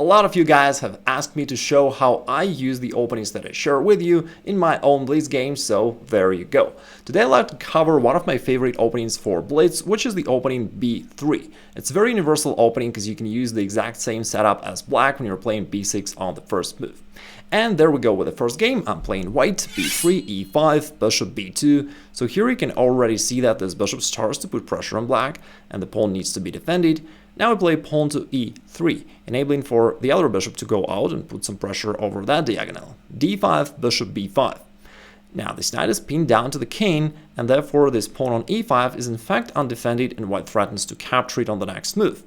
A lot of you guys have asked me to show how I use the openings that I share with you in my own Blitz game, so there you go. Today I'd like to cover one of my favorite openings for Blitz, which is the opening B3. It's a very universal opening because you can use the exact same setup as black when you're playing B6 on the first move. And there we go with the first game. I'm playing white, B3, E5, bishop B2. So here you can already see that this bishop starts to put pressure on black and the pawn needs to be defended. Now we play pawn to E3, enabling for the other bishop to go out and put some pressure over that diagonal. D5, bishop B5. Now this knight is pinned down to the king, and therefore this pawn on E5 is in fact undefended and white threatens to capture it on the next move.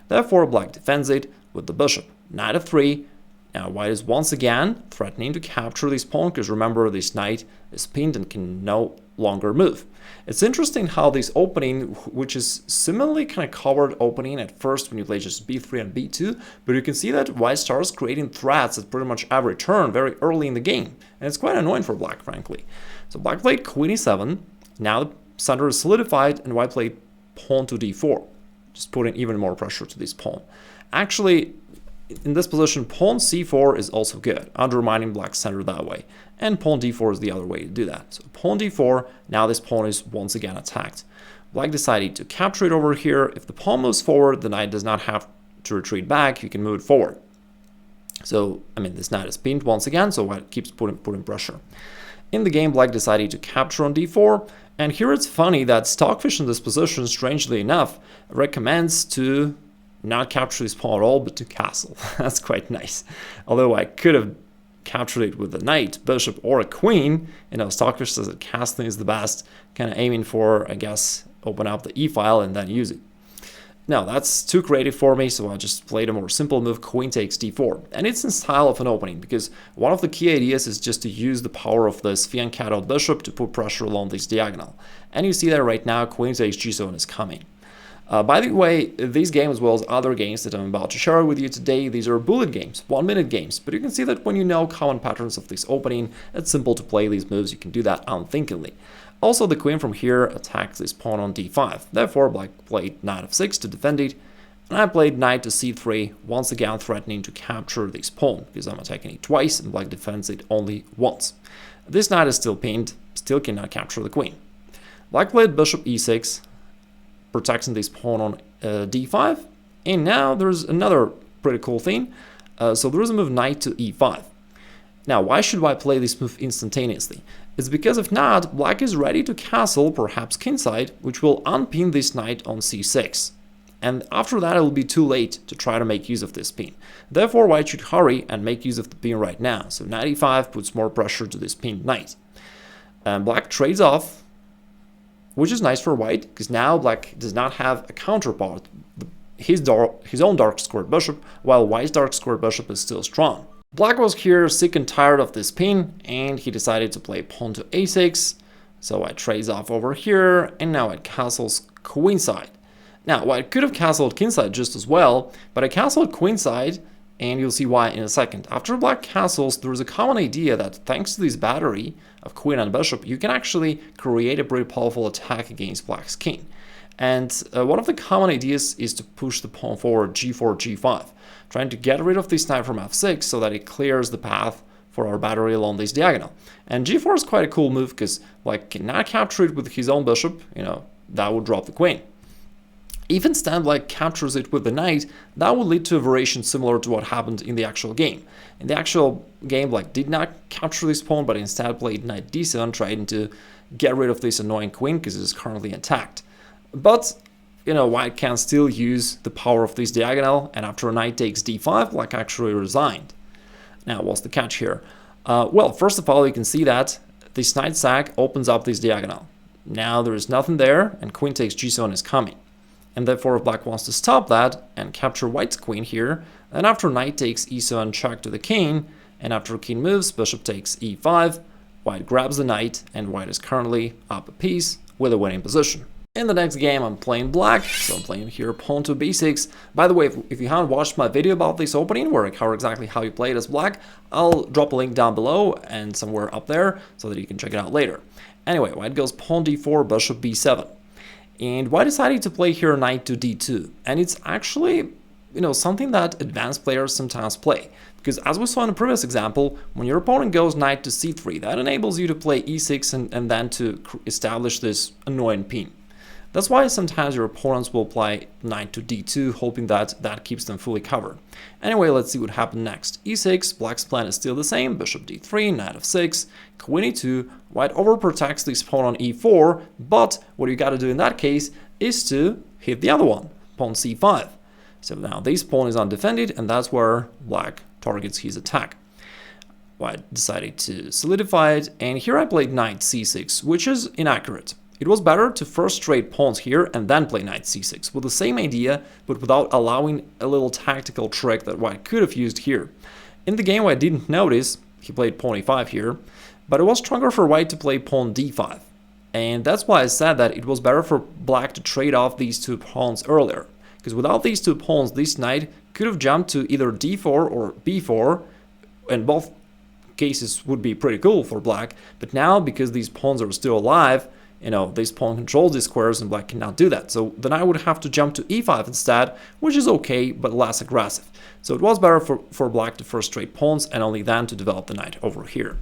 Therefore black defends it with the bishop. Knight F3. Now white is once again threatening to capture this pawn because remember this knight is pinned and can no longer move. It's interesting how this opening, which is similarly kind of covered opening at first when you play just B3 and B2, but you can see that white starts creating threats at pretty much every turn very early in the game. And it's quite annoying for black, frankly. So black played queen E7. Now the center is solidified and white played pawn to D4, just putting even more pressure to this pawn. Actually, in this position, pawn C4 is also good, undermining black's center that way. And pawn D4 is the other way to do that. So pawn D4, now this pawn is once again attacked. Black decided to capture it over here. If the pawn moves forward, the knight does not have to retreat back, you can move it forward. So, I mean, this knight is pinned once again, so white keeps putting pressure. In the game, black decided to capture on D4. And here it's funny that Stockfish in this position, strangely enough, recommends to not capture this pawn at all, but to castle. That's quite nice. Although I could have captured it with a knight, bishop, or a queen. You know, Stockfish says that castling is the best, kind of aiming for, I guess, open up the e-file and then use it. No, that's too creative for me, so I just played a more simple move, queen takes d4. And it's in style of an opening, because one of the key ideas is just to use the power of this fianchettoed bishop to put pressure along this diagonal. And you see that right now, queen takes g7 is coming. By the way, these games, as well as other games that I'm about to share with you today, these are bullet games, 1-minute games. But you can see that when you know common patterns of this opening, it's simple to play these moves. You can do that unthinkingly. Also, the queen from here attacks this pawn on d5. Therefore, black played knight f6 to defend it, and I played knight to c3, once again threatening to capture this pawn, because I'm attacking it twice, and black defends it only once. This knight is still pinned, still cannot capture the queen. Black played bishop e6, protecting this pawn on d5, and now there's another pretty cool thing. So there is a move knight to e5. Now, why should white play this move instantaneously? It's because if not, black is ready to castle, perhaps kingside, which will unpin this knight on c6. And after that, it will be too late to try to make use of this pin. Therefore, white should hurry and make use of the pin right now. So knight e5 puts more pressure to this pinned knight. And black trades off, which is nice for white, because now black does not have a counterpart, his own dark squared bishop, while white's dark squared bishop is still strong. Black was here sick and tired of this pin, and he decided to play pawn to a6, so white trades off over here, and now it castles queenside. Now, white could have castled kingside just as well, but I castled queenside, and you'll see why in a second. After black castles, there is a common idea that thanks to this battery of queen and bishop, you can actually create a pretty powerful attack against black's king. And one of the common ideas is to push the pawn forward g4, g5, trying to get rid of this knight from f6 so that it clears the path for our battery along this diagonal. And g4 is quite a cool move because black cannot capture it with his own bishop, you know, that would drop the queen. If instead black captures it with the knight, that would lead to a variation similar to what happened in the actual game. In the actual game, black did not capture this pawn, but instead played knight d7, trying to get rid of this annoying queen because it is currently attacked. But, you know, white can still use the power of this diagonal, and after knight takes d5, black actually resigned. Now, what's the catch here? Well, first of all, you can see that this knight sack opens up this diagonal. Now there is nothing there, and queen takes g7 is coming. And therefore, if black wants to stop that and capture white's queen here, then after knight takes e7 check to the king, and after king moves, bishop takes e5, white grabs the knight, and white is currently up a piece with a winning position. In the next game, I'm playing black, so I'm playing here pawn to b6. By the way, if you haven't watched my video about this opening, where I cover exactly how you play it as black, I'll drop a link down below and somewhere up there so that you can check it out later. Anyway, white goes pawn d4, bishop b7. And white decided to play here knight to d2. And it's actually something that advanced players sometimes play. Because as we saw in the previous example, when your opponent goes knight to c3, that enables you to play e6 and then to establish this annoying pin. That's why sometimes your opponents will play knight to d2, hoping that that keeps them fully covered. Anyway, let's see what happened next. e6, black's plan is still the same, bishop d3, knight f6, queen e2, white overprotects this pawn on e4, but what you gotta do in that case is to hit the other one, pawn c5. So now this pawn is undefended, and that's where black targets his attack. White decided to solidify it, and here I played knight c6, which is inaccurate. It was better to first trade pawns here and then play knight c6 with the same idea, but without allowing a little tactical trick that white could have used here. In the game, I didn't notice he played pawn e5 here, but it was stronger for white to play pawn d5. And that's why I said that it was better for black to trade off these two pawns earlier. Because without these two pawns, this knight could have jumped to either d4 or b4, and both cases would be pretty cool for black. But now, because these pawns are still alive, this pawn controls these squares and black cannot do that. So then I would have to jump to e5 instead, which is okay, but less aggressive. So it was better for black to first trade pawns and only then to develop the knight over here.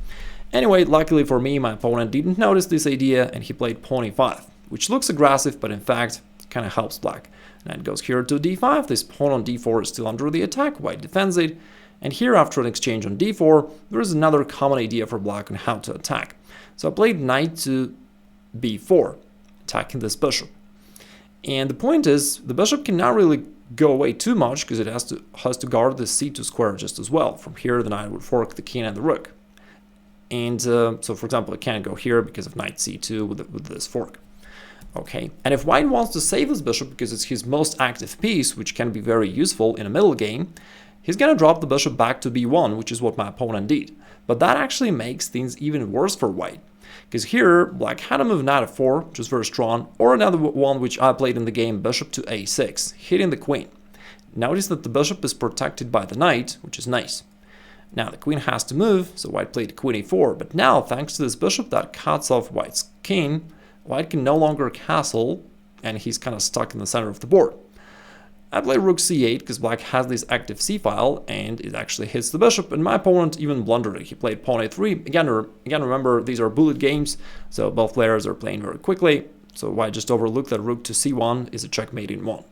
Anyway, luckily for me, my opponent didn't notice this idea and he played pawn e5, which looks aggressive, but in fact, kind of helps black. Knight goes here to d5, this pawn on d4 is still under the attack, white defends it. And here, after an exchange on d4, there is another common idea for black on how to attack. So I played knight to b4, attacking this bishop. And the point is, the bishop cannot really go away too much because it has to guard the c2 square just as well. From here, the knight would fork the king and the rook. And so, for example, it can't go here because of knight c2 with this fork. Okay, and if white wants to save this bishop because it's his most active piece, which can be very useful in a middle game, he's gonna drop the bishop back to b1, which is what my opponent did. But that actually makes things even worse for white. Because here, black had to move knight f4, which is very strong, or another one which I played in the game, bishop to a6, hitting the queen. Notice that the bishop is protected by the knight, which is nice. Now the queen has to move, so white played queen e4, but now, thanks to this bishop that cuts off white's king, white can no longer castle, and he's kind of stuck in the center of the board. I play rook c8 because black has this active c-file, and it actually hits the bishop, and my opponent even blundered it. He played pawn a3. Again, remember, these are bullet games, so both players are playing very quickly, so white just overlooked that rook to c1 is a checkmate in one.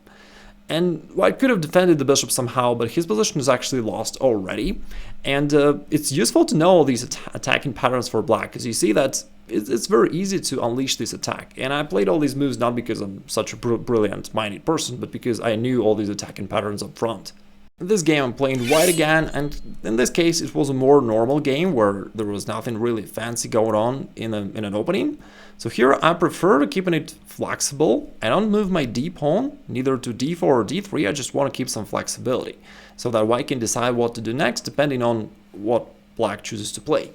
And white could have defended the bishop somehow, but his position is actually lost already, and it's useful to know these attacking patterns for black, because you see that it's very easy to unleash this attack. And I played all these moves not because I'm such a brilliant-minded person, but because I knew all these attacking patterns up front. In this game I'm playing white again, and in this case it was a more normal game where there was nothing really fancy going on in an opening. So here I prefer to keeping it flexible. I don't move my d pawn, neither to d4 or d3, I just want to keep some flexibility, so that white can decide what to do next depending on what black chooses to play.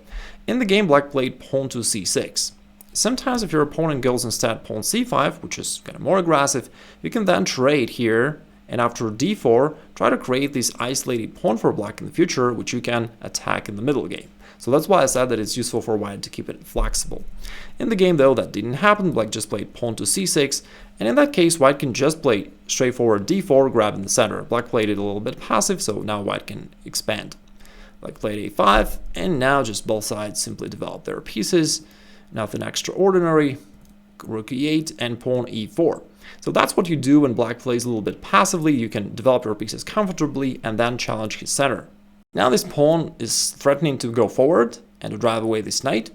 In the game, black played pawn to c6. Sometimes if your opponent goes instead pawn c5, which is kind of more aggressive, you can then trade here, and after d4, try to create this isolated pawn for black in the future, which you can attack in the middle game. So that's why I said that it's useful for white to keep it flexible. In the game, though, that didn't happen. Black just played pawn to c6, and in that case, white can just play straightforward d4, grab in the center. Black played it a little bit passive, so now white can expand. Black played a5, and now just both sides simply develop their pieces. Nothing extraordinary. Rook e8 and pawn e4. So that's what you do when black plays a little bit passively. You can develop your pieces comfortably and then challenge his center. Now this pawn is threatening to go forward and to drive away this knight.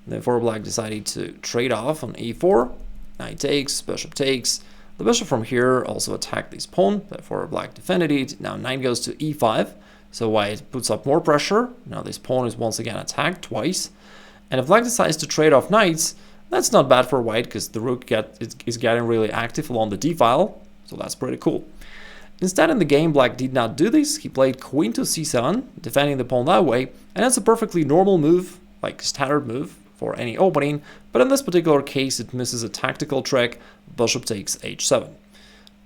Therefore, black decided to trade off on e4. Knight takes, bishop takes. The bishop from here also attacked this pawn. Therefore, black defended it. Now knight goes to e5. So white puts up more pressure. Now this pawn is once again attacked twice. And if black decides to trade off knights, that's not bad for white because the rook is getting really active along the d-file. So that's pretty cool. Instead, in the game, black did not do this. He played queen to c7, defending the pawn that way. And it's a perfectly normal move, like standard move for any opening. But in this particular case, it misses a tactical trick. Bishop takes h7.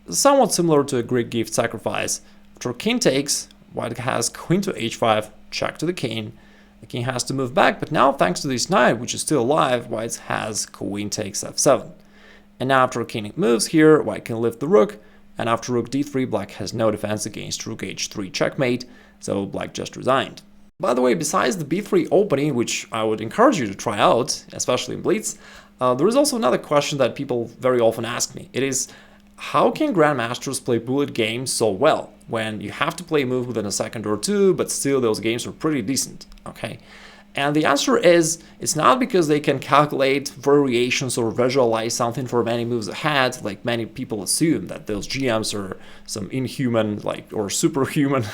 Somewhat similar to a Greek gift sacrifice. After king takes, white has queen to h5, check to the king. The king has to move back, but now thanks to this knight, which is still alive, white has queen takes f7. And now after king moves here, white can lift the rook, and after rook d3, black has no defense against rook h3 checkmate, so black just resigned. By the way, besides the b3 opening, which I would encourage you to try out, especially in blitz, there is also another question that people very often ask me. It is, how can grandmasters play bullet games so well when you have to play a move within a second or two, but still those games are pretty decent, okay? And the answer is, it's not because they can calculate variations or visualize something for many moves ahead, like many people assume that those GMs are some inhuman or superhuman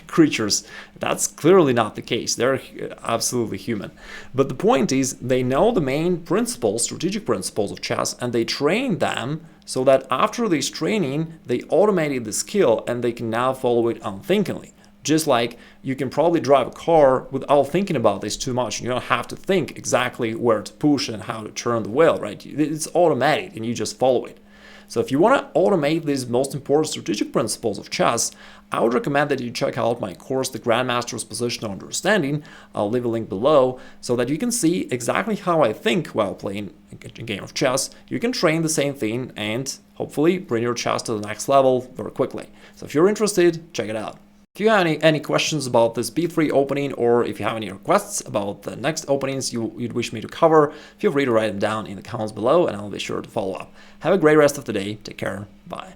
creatures. That's clearly not the case. They're absolutely human. But the point is, they know the main principles, strategic principles of chess, and they train them so that after this training, they automated the skill and they can now follow it unthinkingly. Just like you can probably drive a car without thinking about this too much. You don't have to think exactly where to push and how to turn the wheel, right? It's automatic and you just follow it. So if you want to automate these most important strategic principles of chess, I would recommend that you check out my course, The Grandmaster's Positional Understanding. I'll leave a link below so that you can see exactly how I think while playing a game of chess. You can train the same thing and hopefully bring your chess to the next level very quickly. So if you're interested, check it out. If you have any questions about this b3 opening, or if you have any requests about the next openings you'd wish me to cover, feel free to write them down in the comments below and I'll be sure to follow up. Have a great rest of the day. Take care. Bye.